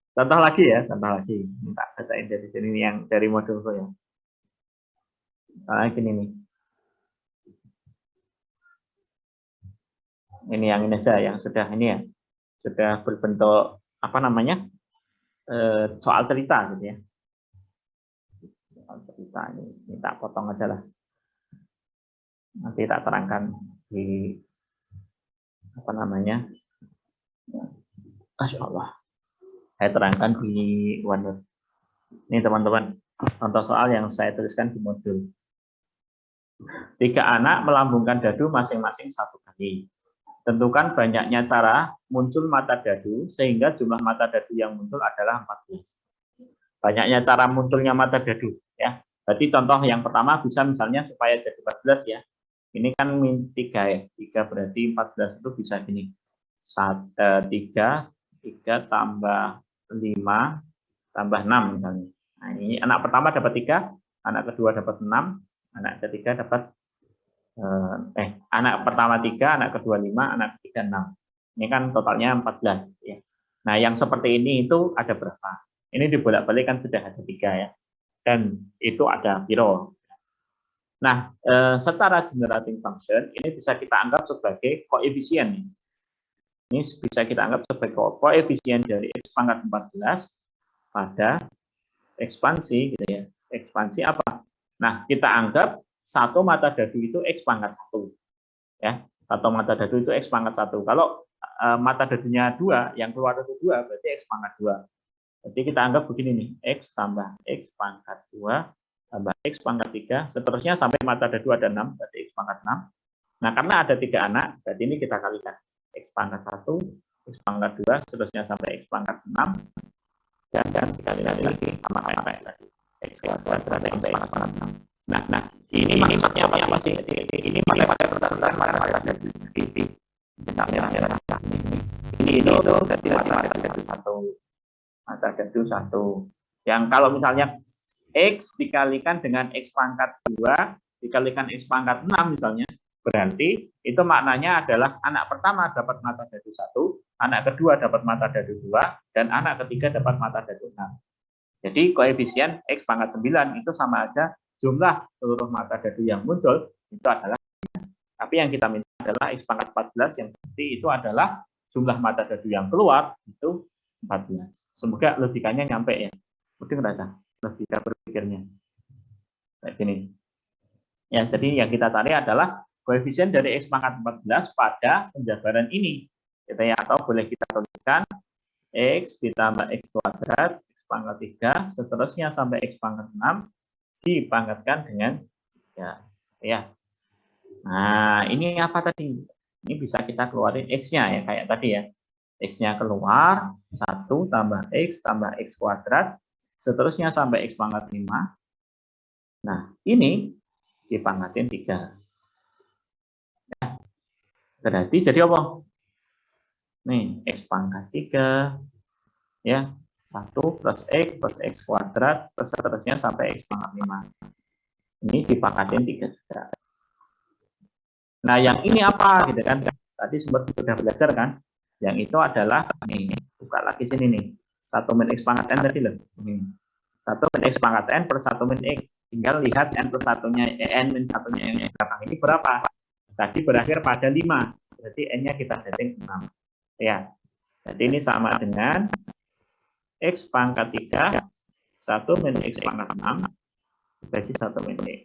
Contoh lagi ya, contoh lagi. Minta bacain dari sini yang dari modulku ya. Nah, gini nih. Ini yang ini aja yang sudah ini ya. Sudah berbentuk apa namanya? Soal cerita gitu ya. Soal cerita ini minta potong aja lah. Nanti tak terangkan di apa namanya? Masya Allah. Saya terangkan di OneNote. Ini teman-teman, contoh soal yang saya tuliskan di modul. 3 anak melambungkan dadu masing-masing 1 kali. Tentukan banyaknya cara muncul mata dadu sehingga jumlah mata dadu yang muncul adalah 14. Banyaknya cara munculnya mata dadu ya. Berarti contoh yang pertama bisa misalnya supaya jadi 14 ya. Ini kan min 3 ya. 3 berarti 14 itu bisa gini. 3 tambah 5 tambah 6 misalnya. Nah, ini anak pertama dapat 3, anak kedua dapat 6, anak ketiga dapat anak pertama 3, anak kedua 5, anak ketiga 6. Ini kan totalnya 14 ya. Nah, yang seperti ini itu ada berapa? Ini dibolak-balik kan sudah ada 3 ya. Dan itu ada piro. Nah, secara generating function ini bisa kita anggap sebagai koefisien. Ini bisa kita anggap sebagai koefisien dari X pangkat 14 pada ekspansi gitu ya. Ekspansi apa? Nah, kita anggap satu mata dadu itu X pangkat 1. Ya, satu mata dadu itu X pangkat 1. Kalau mata dadunya 2, yang keluar itu 2, berarti X pangkat 2. Jadi kita anggap begini nih, X tambah X pangkat 2 tambah X pangkat 3, seterusnya sampai mata dadu ada 6, berarti X pangkat 6. Nah, karena ada 3 anak, berarti ini kita kalikan. X pangkat 1, X pangkat 2, seterusnya sampai X pangkat 6, dan sekali lagi sama kayak tadi. X kuadrat sampai X pangkat 6. Nah, ini maksudnya apa sih? Ini pada berdasarkan mata dadu ini itu berarti mata dadu 1. Mata dadu 1. Yang kalau misalnya X dikalikan dengan X pangkat 2 dikalikan X pangkat 6 misalnya, berarti itu maknanya adalah anak pertama dapat mata dadu 1, anak kedua dapat mata dadu 2, dan anak ketiga dapat mata dadu 6. Jadi koefisien X pangkat 9 itu sama aja jumlah seluruh mata dadu yang muncul itu adalah 9. Tapi yang kita minta adalah X pangkat 14 yang berarti itu adalah jumlah mata dadu yang keluar itu 14. Semoga logikanya nyampe ya. Mungkin rasa logika berpikirnya. Kayak gini. Ya, jadi yang kita cari adalah koefisien dari X pangkat 14 pada penjabaran ini. Kita ya, atau boleh kita tuliskan X ditambah X kuadrat, X pangkat 3, seterusnya sampai X pangkat 6, dipangkatkan dengan 3. Ya. Nah, ini apa tadi? Ini bisa kita keluarin X-nya ya, kayak tadi ya. X-nya keluar, 1 tambah X kuadrat, seterusnya sampai X pangkat 5. Nah, ini dipangkatin 3. Ya. Berarti jadi apa? Nih, X pangkat 3, ya, 1 plus X kuadrat, plus seterusnya sampai X pangkat 5. Ini dipangkatin 3 juga. Nah, yang ini apa? Gitu kan? Tadi sempat sudah belajar kan? Yang itu adalah, nih, buka lagi sini nih. 1 min X pangkat N tadi loh. Nih. 1 min X pangkat N per 1 min X. Tinggal lihat N plus 1-nya, N min 1-nya yang belakang ini berapa? Tadi berakhir pada 5. Berarti N-nya kita setting 6. Ya. Jadi ini sama dengan X pangkat 3, 1 min X pangkat 6, bagi 1 min X.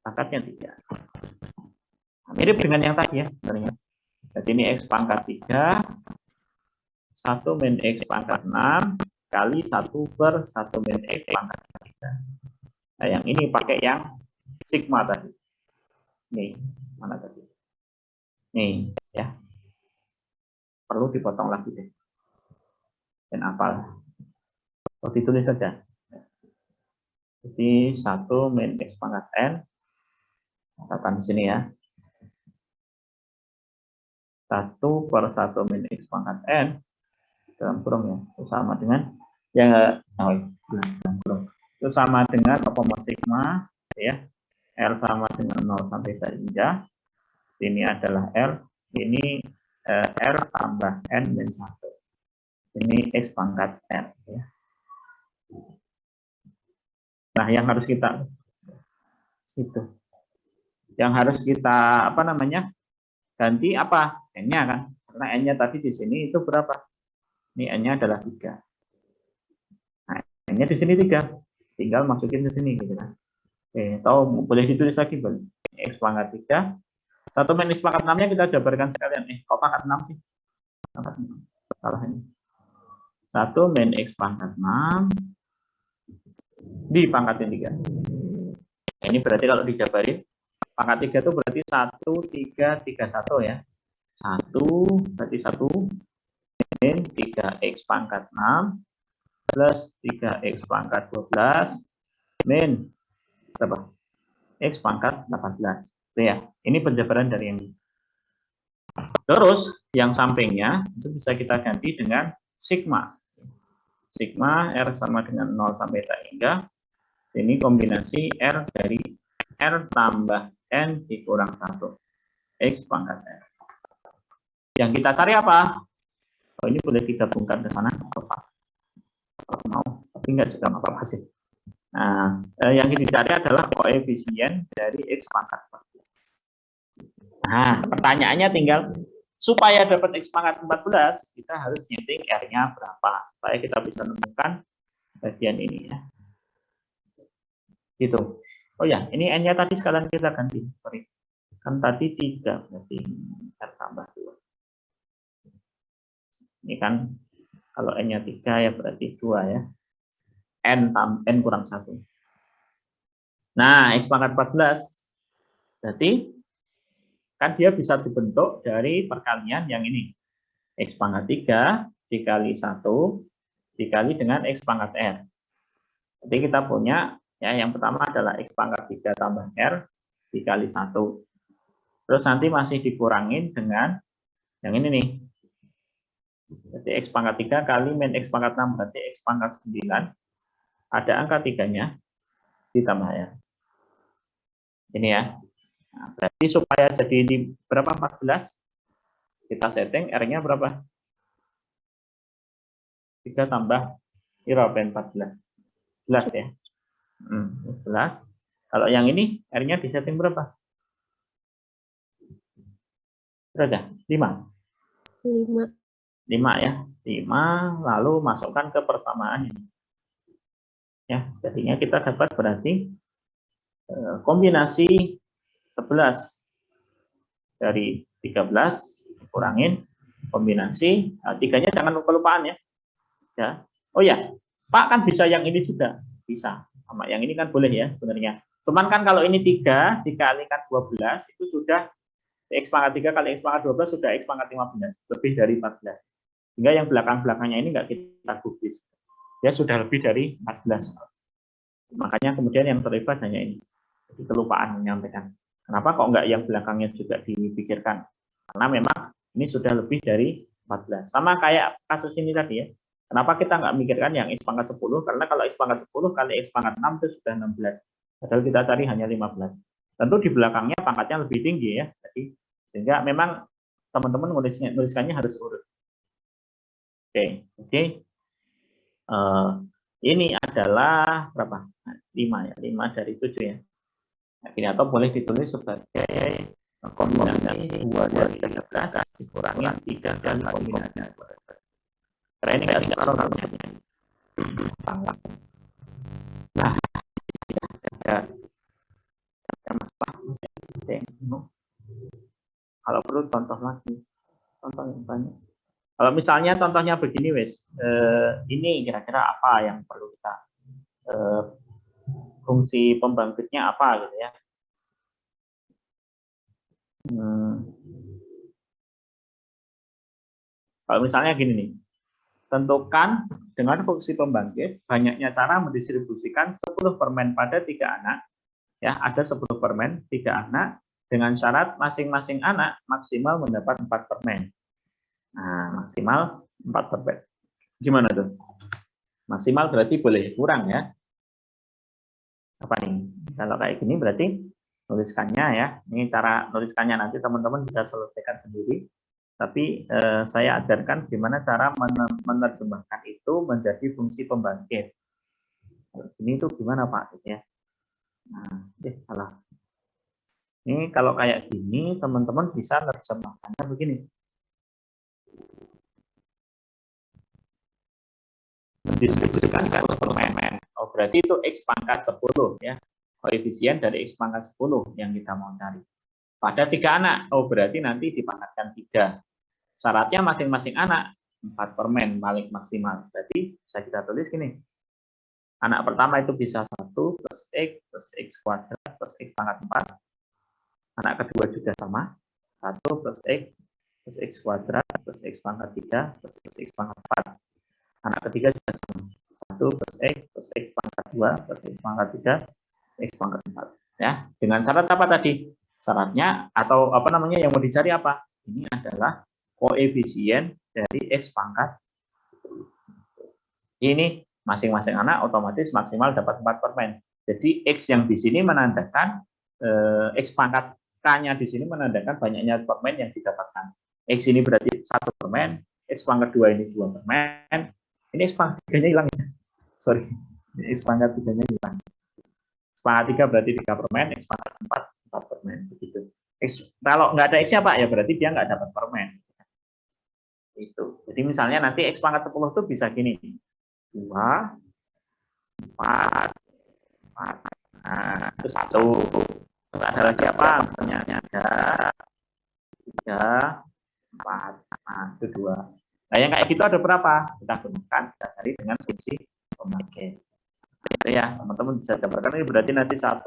Pangkatnya 3. Mirip dengan yang tadi ya sebenarnya. Jadi ini X pangkat 3, 1 min X pangkat 6, kali 1 per 1 min X pangkat 3. Nah, yang ini pakai yang sigma tadi. Nih, mana tadi? Nih, ya. Perlu dipotong lagi deh. Dan apalah. Oh, ditulis saja. Jadi 1 min X pangkat N, katakan di sini ya. 1 per 1 min X pangkat N, dalam kurung ya, itu sama dengan, ya, dalam kurung. Itu sama dengan apa sigma, ya. L sama dengan 0 sampai saja. Ini adalah L, ini R tambah N min 1. Ini X pangkat R. Ya. Nah, yang harus kita itu, yang harus kita apa namanya ganti apa n-nya kan, karena n-nya tadi di sini itu berapa? Ini n-nya adalah 3. Nah, n-nya di sini 3, tinggal masukin ke sini gitu kan. Oke, atau boleh ditulis lagi boleh. X pangkat 3. Satu min X pangkat 6-nya kita jabarkan sekalian. Kok pangkat 6 sih? Pangkat 6. Salah ini. 1 min X pangkat 6 di pangkat 3. Nah, ini berarti kalau dijabarin pangkat 3 itu berarti 1, 3, 3, 1 ya. 1 berarti 1 min 3X pangkat 6 plus 3X pangkat 12 min berapa? X pangkat 18. Itu ya. Ini penjabaran dari yang ini. Terus yang sampingnya itu bisa kita ganti dengan sigma. Sigma R sama dengan 0 sampai tak hingga. Ini kombinasi R dari R tambah N dikurang 1. X pangkat R. Yang kita cari apa? Oh, ini boleh digabungkan ke sana. Kalau mau. Tapi enggak juga apa-apa sih. Nah, yang dicari adalah koefisien dari X pangkat 14. Nah, pertanyaannya tinggal supaya dapat X pangkat 14, kita harus nyeting R-nya berapa. Supaya kita bisa menemukan bagian ini ya. Gitu. Oh ya, ini N-nya tadi sekalian kita ganti. Sorry. Kan tadi 3, berarti R tambah 2. Ini kan kalau N-nya 3 ya berarti 2 ya. N kurang 1. Nah, X pangkat 14. Berarti kan dia bisa dibentuk dari perkalian yang ini. X pangkat 3 dikali 1 dikali dengan X pangkat R. Jadi kita punya, ya yang pertama adalah X pangkat 3 tambah R dikali 1. Terus nanti masih dikurangin dengan yang ini nih. Jadi X pangkat 3 kali min X pangkat 6 berarti X pangkat 9. Ada angka 3-nya ditambah R. Ini ya. Nah, berarti supaya jadi ini berapa 14? Kita setting R-nya berapa? 3 tambah 14. 11 ya. 11. Kalau yang ini R-nya disetting berapa? Berapa? 5. 5 ya. 5 lalu masukkan ke persamaan ini. Ya, jadinya kita dapat berarti kombinasi 11 dari 13 kurangin kombinasi, nah, 3-nya jangan kelupaan ya. Ya. Oh ya, Pak kan bisa yang ini juga, bisa. Sama yang ini kan boleh ya sebenarnya. Cuman kan kalau ini 3 dikalikan 12 itu sudah X pangkat 3 kali X pangkat 12 sudah X pangkat 15, lebih dari 14. Sehingga yang belakang-belakangnya ini nggak kita gubris. Ya sudah lebih dari 14. Makanya kemudian yang terlibat hanya ini. Jadi kelupaan menyampaikan. Kenapa kok nggak yang belakangnya juga dipikirkan? Karena memang ini sudah lebih dari 14. Sama kayak kasus ini tadi ya. Kenapa kita nggak mikirkan yang X pangkat 10? Karena kalau X pangkat 10 kali X pangkat 6 itu sudah 16. Padahal kita cari hanya 15. Tentu di belakangnya pangkatnya lebih tinggi ya. Jadi sehingga memang teman-teman nuliskannya harus urut. Oke. Ini adalah berapa? 5 ya. 5 dari 7 ya. Nah, ini atau boleh ditulis sebagai kombinasi 2 dari 13 dikurangi 3 kali kombinasi. Karena ini nggak suka rolalnya. Nah, ada masalah. Kalau perlu contoh lagi, contoh yang banyak. Kalau misalnya contohnya begini, wes, ini kira-kira apa yang perlu kita fungsi pembangkitnya apa gitu ya? Kalau misalnya gini nih, tentukan dengan fungsi pembangkit banyaknya cara mendistribusikan 10 permen pada 3 anak. Ya, ada 10 permen, 3 anak dengan syarat masing-masing anak maksimal mendapat 4 permen. Nah, maksimal 4 permen. Gimana tuh? Maksimal berarti boleh kurang ya. Apa nih? Kalau kayak gini berarti tuliskannya ya. Ini cara nuliskannya nanti teman-teman bisa selesaikan sendiri. Tapi saya ajarkan gimana cara menerjemahkan itu menjadi fungsi pembangkit. Ini tuh gimana Pak? Gitu ya. Nah, salah. Ini kalau kayak gini, teman-teman bisa menerjemahkannya begini. Mendistribusikan ke permen. Oh, berarti itu X pangkat 10 ya. Koefisien dari X pangkat 10 yang kita mau cari. Pada 3 anak, oh berarti nanti dipangkatkan 3. Syaratnya masing-masing anak 4 permen paling maksimal. Berarti bisa kita tulis gini. Anak pertama itu bisa 1 plus X kuadrat plus X pangkat 4. Anak kedua juga sama. 1 plus X kuadrat plus X pangkat 3 plus X pangkat 4. Anak ketiga juga sama. 1 plus X pangkat 2 plus X pangkat 3 X pangkat 4. Ya, dengan syarat apa tadi? Syaratnya atau apa namanya yang mau dicari apa? Ini adalah koefisien dari X pangkat 10. Ini masing-masing anak otomatis maksimal dapat 4 permen. Jadi X yang di sini menandakan X pangkat K-nya di sini menandakan banyaknya permen yang didapatkan. X ini berarti 1 permen, X pangkat 2 ini 2 permen, ini X pangkat 3-nya hilang ya. Sorry, X pangkat 3-nya hilang. X pangkat 3 berarti 3 permen, X pangkat 4, 4 permen. Begitu. Kalau nggak ada X-nya Pak, ya berarti dia nggak dapat permen. Itu. Jadi misalnya nanti X pangkat 10 itu bisa gini. 2, 4, 4. Nah, itu 1. Terus ada lagi apa? Misalnya ada 3, 4. Nah, itu 2. Nah, yang kayak gitu ada berapa? Kita gunakan, kita cari dengan fungsi pembangkit. Itu ya, teman-teman bisa gambarkan ini berarti nanti 1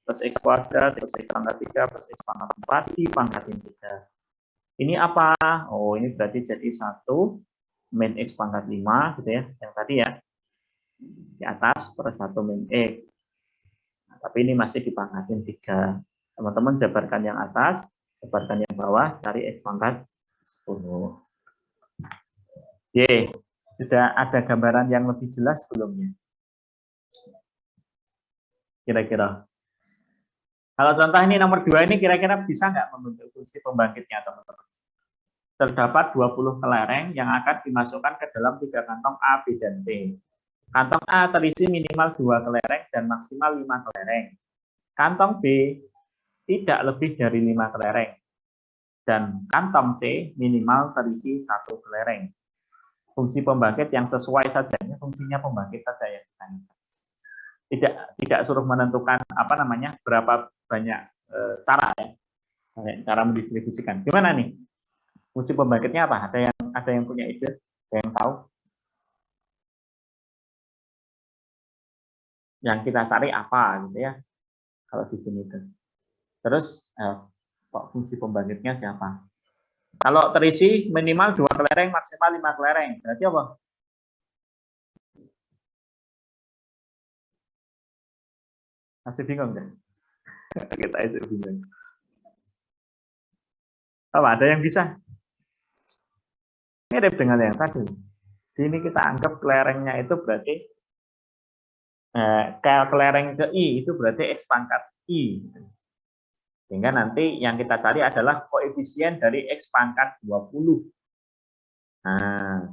plus X kuadrat plus X pangkat 3 plus X pangkat 4 dipangkatin 3. Ini apa? Oh, ini berarti jadi 1 min X pangkat 5 gitu ya, yang tadi ya. Di atas per 1 min X. Nah, tapi ini masih dipangkatin 3. Teman-teman jabarkan yang atas, jabarkan yang bawah, cari X pangkat 10. Oke, sudah ada gambaran yang lebih jelas belum? Kira-kira. Kalau contoh ini nomor 2 ini kira-kira bisa nggak membentuk fungsi pembangkitnya, teman-teman? Terdapat 20 kelereng yang akan dimasukkan ke dalam 3 kantong A, B, dan C. Kantong A terisi minimal 2 kelereng dan maksimal 5 kelereng. Kantong B tidak lebih dari 5 kelereng. Dan kantong C minimal terisi 1 kelereng. Fungsi pembangkit yang sesuai saja, ini fungsinya pembangkit saja yang ditanyakan. Tidak suruh menentukan apa namanya berapa banyak cara ya, cara mendistribusikan. Gimana nih? Fungsi pembangkitnya apa? Ada yang punya ide? Ada yang tahu? Yang kita cari apa gitu ya? Kalau di sini tuh. Terus fungsi pembangkitnya siapa? Kalau terisi minimal 2 kelereng, maksimal 5 kelereng. Berarti apa? Masih bingung kan? Kita itu bingung. Apa? Ada yang bisa? Mirip dengan yang tadi. Sini kita anggap kelerengnya itu berarti kelereng ke I itu berarti X pangkat I. Sehingga nanti yang kita cari adalah koefisien dari X pangkat 20. Nah,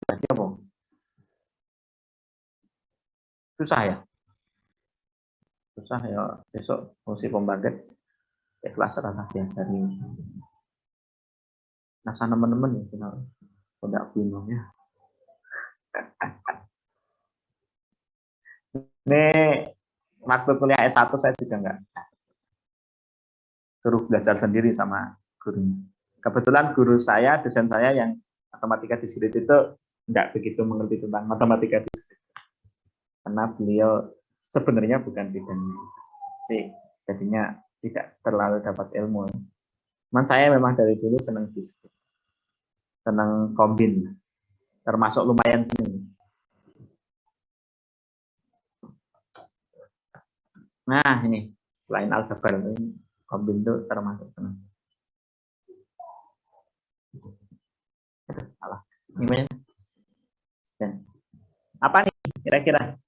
berarti apa? Susah ya? Susah ya. Besok fungsi pembangkit kelas rata ya dari nasa teman-teman ya final. Tidak bingung ya. Ini waktu kuliah S1 saya juga enggak suruh belajar sendiri sama gurunya. Kebetulan guru saya, dosen saya yang matematika diskrit itu enggak begitu mengerti tentang matematika diskrit. Karena beliau sebenarnya bukan bidangnya sih, jadinya tidak terlalu dapat ilmu. Cuman saya memang dari dulu senang diskrit, senang kombin, termasuk lumayan senang. Nah ini selain aljabar ini kombin itu termasuk senang. Salah. Gimana? Apa nih kira-kira?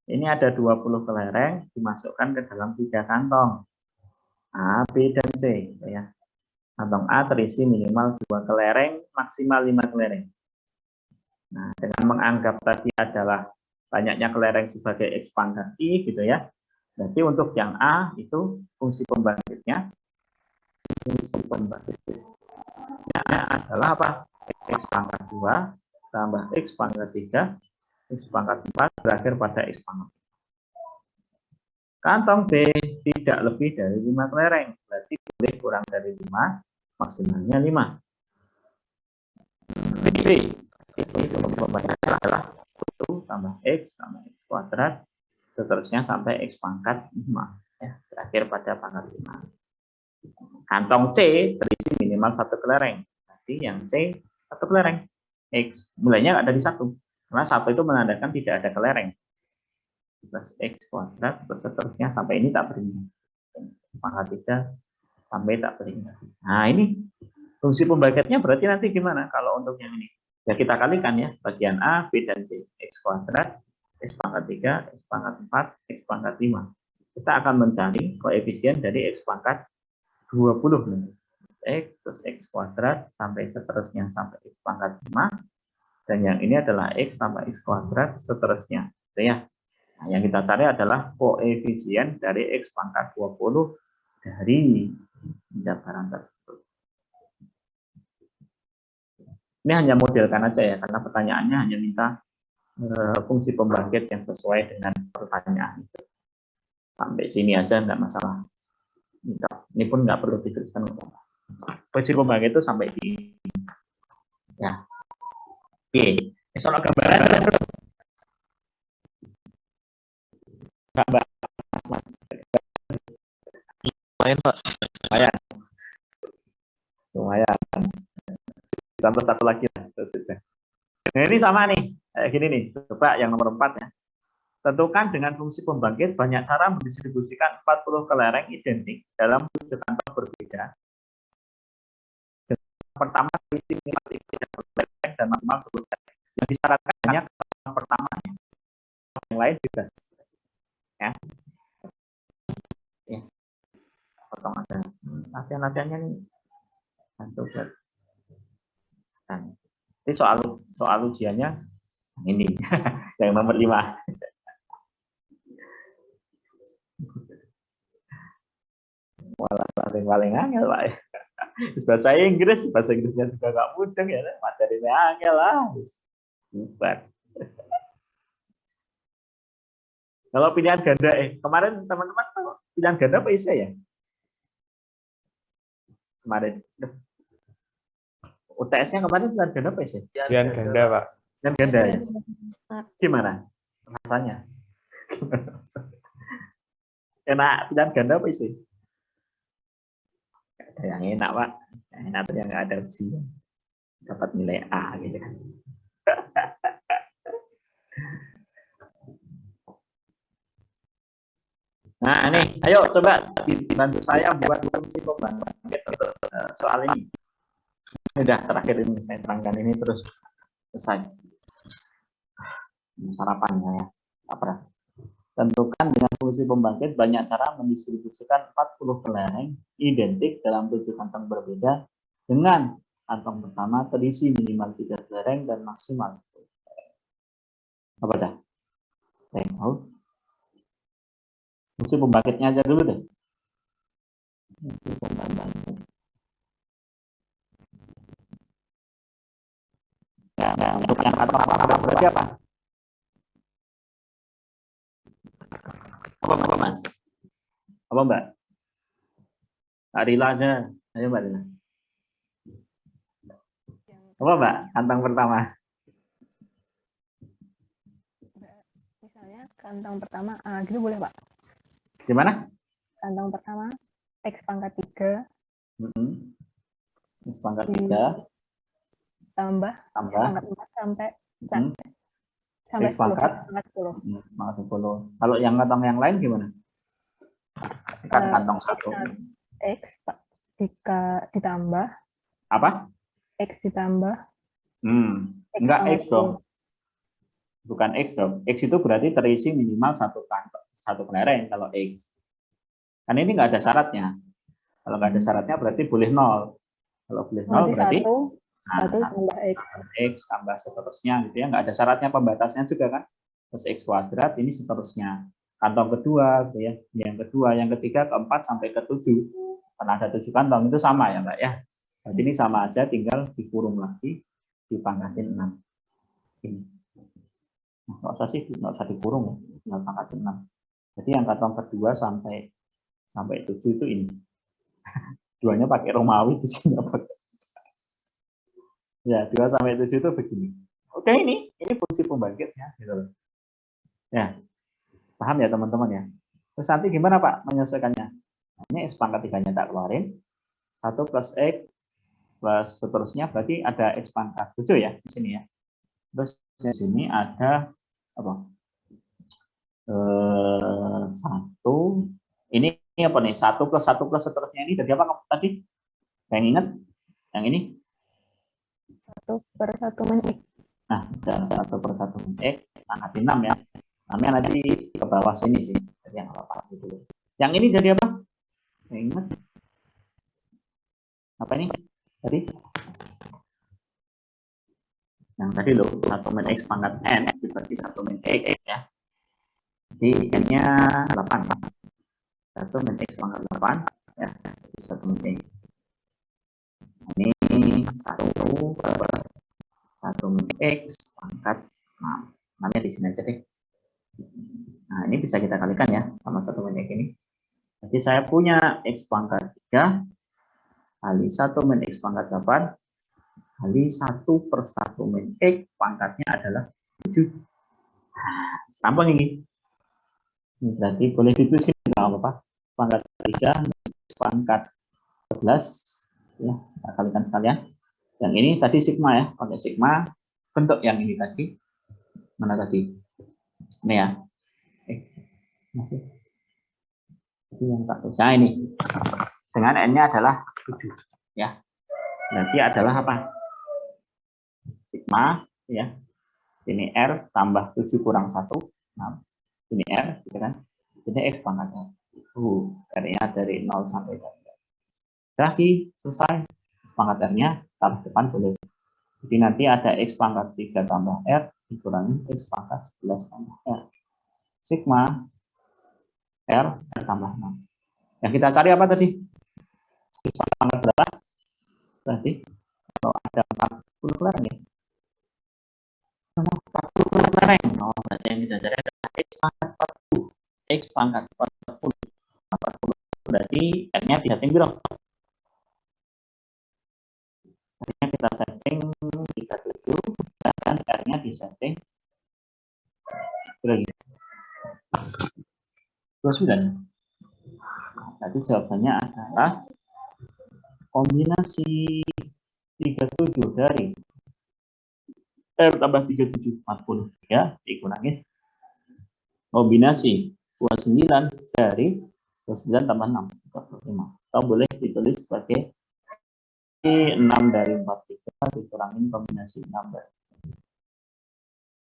Ini ada 20 kelereng dimasukkan ke dalam 3 kantong A, B, dan C. Ya. Kantong A terisi minimal 2 kelereng, maksimal 5 kelereng. Nah, dengan menganggap tadi adalah banyaknya kelereng sebagai X pangkat I, gitu ya. Berarti untuk yang A itu fungsi pembangkitnya adalah apa? X pangkat 2 tambah X pangkat 3, X pangkat 4, berakhir pada X pangkat. Kantong B tidak lebih dari 5 kelereng, berarti boleh kurang dari 5, maksimalnya 5. B, itu pembangkitnya adalah 1 tambah X kuadrat, seterusnya sampai X pangkat 5. Ya, berakhir pada pangkat 5. Kantong C terisi minimal 1 kelereng, berarti yang C 1 kelereng. X mulainya nggak dari 1, karena 1 itu menandakan tidak ada kelereng. Plus X kuadrat, terus seterusnya sampai ini tak beringat. Pangkat 3 sampai tak beringat. Nah, ini fungsi pembangkitnya berarti nanti gimana kalau untuk yang ini? Ya kita kalikan ya, bagian A, B, dan C. X kuadrat, X pangkat 3, X pangkat 4, X pangkat 5. Kita akan mencari koefisien dari X pangkat 20. X terus X kuadrat sampai seterusnya sampai X pangkat 5. Dan yang ini adalah X tambah X kuadrat seterusnya. Gitu ya. Nah, yang kita cari adalah koefisien dari X pangkat 20 dari penjabaran tersebut. Ini hanya modelkan aja ya, karena pertanyaannya hanya minta fungsi pembangkit yang sesuai dengan pertanyaan. Sampai sini aja nggak masalah. Ini pun nggak perlu dituliskan. Fungsi pembangkit itu sampai di ya. Oke, soal gambaran gambar Lumayan, Pak. lumayan. Tambah satu lagi lah. Nah, ini sama nih, kayak gini nih. Coba yang nomor 4 ya. Tentukan dengan fungsi pembangkit banyak cara mendistribusikan 40 kelereng identik dalam sudut kantong berbeda. Pertama, isi minimal 3 kelereng dan maksimal 10 kelereng. Yang disyaratkan hanya kelereng pertamanya. Yang lain bebas. Ya. Ya. Potong aja. Latihan-latihannya nih. Bantu buat. Ini soal ujiannya ini yang nomor 5. Paling angel Pak. Bahasa Inggrisnya juga nggak mudah ya, materinya angel lah. Bukan. Kalau pilihan ganda, kemarin teman-teman pilihan ganda apa isi ya? Kemarin. UTS-nya kemarin pilihan ganda apa isi? Pilihan ganda, Pak. Pilihan ganda ya? Gimana rasanya? Enak pilihan ganda apa isi? Ada yang enak Pak, yang enak tuh yang nggak ada ujian, dapat nilai A gitu kan. Nah ini, ayo coba dibantu saya buat fungsi pembangkit soal ini. Udah terakhir ini saya terangkan ini terus selesai. Sarapannya ya, apa? Tentukan dengan fungsi pembangkit banyak cara mendistribusikan 40 kelereng identik dalam 7 kantong berbeda dengan kantong pertama terisi minimal 3 kelereng dan maksimal 10 kelereng. Apa aja? Saya mau. Fungsi pembangkitnya aja dulu deh. Fungsi pembangkit. Nah, untuk yang kantong pertama berarti apa? Apa Mas? Apa Mbak? Kak Rila aja. Ayo Mbak Rila. Apa Mbak? Kantong pertama. Misalnya kantong pertama A, gitu boleh Pak? Gimana? Kantong pertama X pangkat 3. X pangkat 3. Tambah pangkat 4 sampai sampai X pangkat 10. Pangkat 10. Kalau yang kantong yang lain gimana? Kan kantong 1. X jika ditambah. Apa? X ditambah. Enggak X dong. Bukan X dong. X itu berarti terisi minimal satu kelereng kalau X. Kan ini nggak ada syaratnya. Kalau nggak ada syaratnya berarti boleh 0. Kalau boleh 0 berarti satu tambah X. X tambah seterusnya gitu ya. Nggak ada syaratnya pembatasnya juga kan. Terus X kuadrat ini seterusnya. Kantong kedua gitu ya. Yang kedua, yang ketiga, keempat sampai ke 7. Karena ada 7 kantong itu sama ya Mbak ya. Berarti ini sama aja, tinggal dikurung lagi, dipangkatin 6. Ini. Nah, nggak usah dikurung ya, tinggal pangkatin 6. Jadi yang kantong kedua sampai 7 itu ini. Duanya pakai Romawi, di sini pakai. Ya, 2 sampai 7 itu begini. Oke, ini fungsi pembangkitnya gitu loh. Ya. Paham ya teman-teman ya. Terus nanti gimana Pak menyelesaikannya? Nah, ini X pangkat 3-nya tak keluarin. 1 plus X plus seterusnya berarti ada X pangkat 7 ya di sini ya. Terus di sini ada apa? 1 ini apa nih? 1 plus 1 plus seterusnya ini jadi apa tadi? Yang ingat? Yang ini? 1/1 min X. Nah, 1/1 min X pangkat 6 ya. Namanya nanti ke bawah sini sih. Jadi yang apa gitu. Yang ini jadi apa? Yang ingat? Apa ini? Tadi? Yang tadi loh, 1 min X pangkat N berarti 1 min X ya. Jadi N-nya 8. 1 min X pangkat 8 ya. Jadi 1 min X. Ini 1 min X pangkat 6. Namanya di sini aja deh. Nah, ini bisa kita kalikan ya sama 1 min X ini. Jadi saya punya X pangkat 3 kali 1 min X pangkat 8 kali 1/1 min X pangkatnya adalah 7. Gampang ini. Ini berarti boleh ditulis nggak apa-apa. Pangkat 3 pangkat 11 ya, kita kalikan sekalian. Yang ini tadi sigma ya, pakai sigma. Bentuk yang ini tadi mana tadi? Ini ya. Masih. Jadi yang tak tulis. Nah, ini dengan n-nya adalah 7 ya. Berarti adalah apa? Sigma ya. Ini R tambah 7 kurang 1. Nah, ini R gitu kan. Ini X pangkatnya. R-nya dari 0 sampai 3. Lagi selesai. X pangkat R-nya taruh depan boleh. Jadi nanti ada X pangkat 3 tambah R dikurangi X pangkat 11 tambah R. Sigma R tambah 6. Yang kita cari apa tadi? X pangkat berapa? Berarti kalau ada 40 kelereng. 40 kelereng. Oh, berarti yang kita cari adalah X pangkat 40. X pangkat 40. 40 berarti R-nya disetting berapa? R-nya kita setting 37 dan R-nya disetting berapa? 29. Jadi jawabannya adalah kombinasi 37 dari R tambah 37 40 ya, dikurangi kombinasi 29 dari 29 tambah 6 45. Atau boleh ditulis sebagai 6 dari 43 dikurangi kombinasi 6 dari.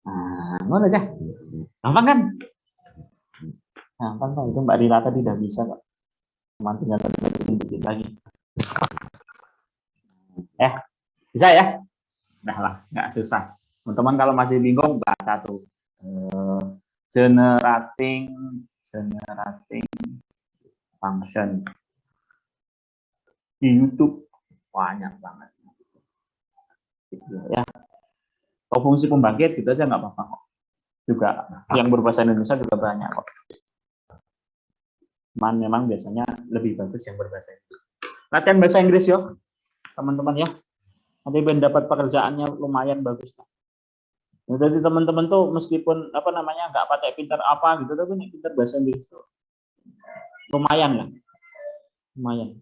Nah, ngono aja. Gampang kan? Gampang kok, itu Mbak Rila tadi udah bisa kok. Cuma tinggal sedikit lagi. Bisa ya? Udah lah, nggak susah. Teman-teman kalau masih bingung, baca tuh. Generating function di YouTube banyak banget. Gitu ya. Kalau fungsi pembangkit gitu aja nggak apa-apa kok. Juga yang berbahasa Indonesia juga banyak kok. Memang biasanya lebih bagus yang berbahasa Inggris. Latihan bahasa Inggris yuk, teman-teman ya. Nanti mendapat pekerjaannya lumayan bagus. Nah, jadi teman-teman tuh meskipun apa namanya nggak pakai pintar apa gitu, tapi nih pintar bahasa Inggris tuh lumayan lah, lumayan.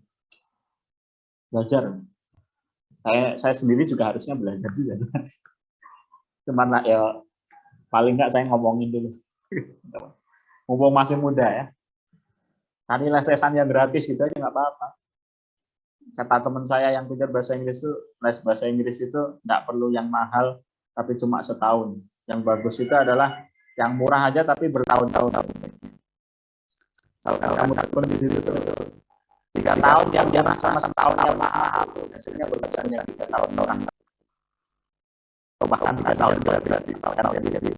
Belajar. Saya sendiri juga harusnya belajar juga. Cuman lah ya paling nggak saya ngomongin dulu. Mumpung masih muda ya. Cari lesesan yang gratis gitu aja nggak apa-apa. Kata teman saya yang pintar bahasa Inggris itu, les bahasa Inggris itu nggak perlu yang mahal, tapi cuma setahun. Yang bagus itu adalah yang murah aja tapi bertahun-tahun. Kalau kamu tekun di situ 3 tahun yang dia masa setahun yang mahal, hasilnya berkesannya 3 tahun orang. Atau bahkan 3 tahun berarti misalkan jadi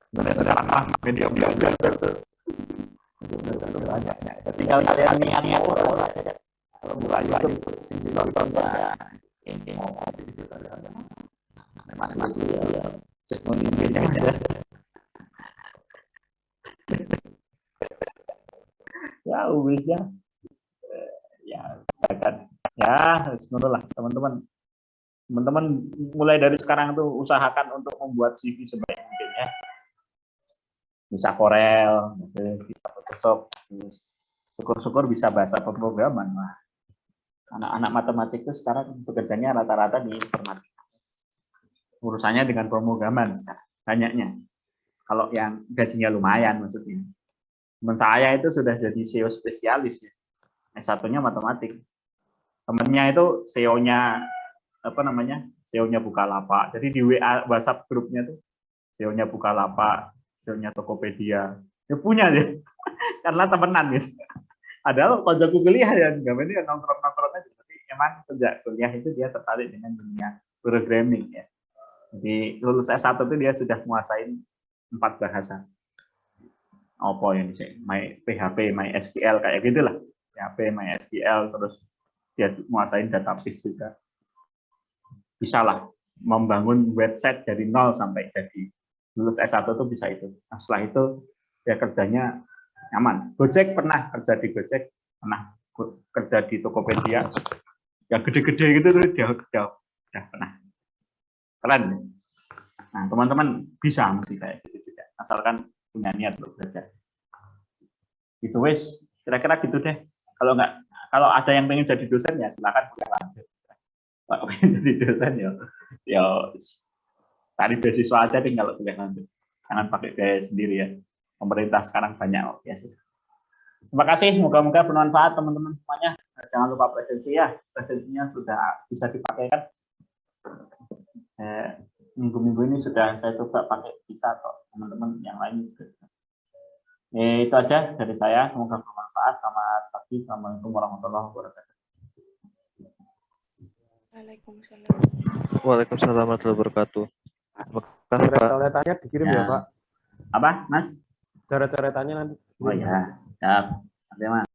sebenarnya sekarang mah media belajar tuh. Itu banyak. Tinggal kalian niatnya orang aja. Kalau buka YouTube, sisi nontonnya, ini mau gitu kalian. Masih ya, cek monitornya aja. Ya, wis ya, misalkan ya, semoga lah teman-teman. Teman-teman mulai dari sekarang tuh usahakan untuk membuat CV sebaik mungkin ya. Bisa Corel, bisa Photoshop, syukur-syukur bisa bahasa pemrograman. Wah, anak-anak matematik itu sekarang bekerjanya rata-rata di informatika. Urusannya dengan pemrograman banyaknya. Kalau yang gajinya lumayan maksudnya. Teman saya itu sudah jadi SEO spesialis ya. S1-nya matematik. Temennya itu SEO-nya SEO-nya Bukalapak. Jadi di WA WhatsApp grupnya tuh SEO-nya Bukalapak, SEO-nya Tokopedia. Ya punya dia. Karena temenan gitu. Padahal koncoku kuliah ya, enggak ini nongkrong-nongkrong aja. Tapi emang sejak kuliah itu dia tertarik dengan dunia programming ya. Jadi lulus S1 itu dia sudah menguasai 4 bahasa. Apa yang PHP, MySQL kayak gitulah. PHP, MySQL, terus dia menguasai database juga. Bisa lah membangun website dari nol sampai jadi. Lulus S1 itu bisa itu. Nah, setelah itu dia kerjanya nyaman. Gojek pernah kerja di Gojek, pernah kerja di Tokopedia. Yang gede-gede gitu tuh dia pernah. Keren. Nah, teman-teman bisa mesti kayak gitu juga. Asalkan punya niat untuk belajar. Itu wes, kira-kira gitu deh. Kalau ada yang pengen jadi dosen ya silakan kuliah lanjut. Kalau pengen jadi dosen ya cari beasiswa aja deh kalau kuliah lanjut. Jangan pakai biaya sendiri ya. Pemerintah sekarang banyak beasiswa. Terima kasih, moga-moga bermanfaat teman-teman semuanya. Jangan lupa presensi ya. Presensinya sudah bisa dipakai kan. Minggu-minggu ini sudah saya coba pakai, bisa kok teman-teman yang lain juga. Itu aja dari saya, semoga bermanfaat. Selamat pagi, assalamualaikum warahmatullahi wabarakatuh. Waalaikumsalam warahmatullahi wabarakatuh. Makasih, Pak. Coretannya dikirim ya, Pak. Apa, Mas? Coret-coretannya nanti. Oh ya, siap. Terima kasih, Mas.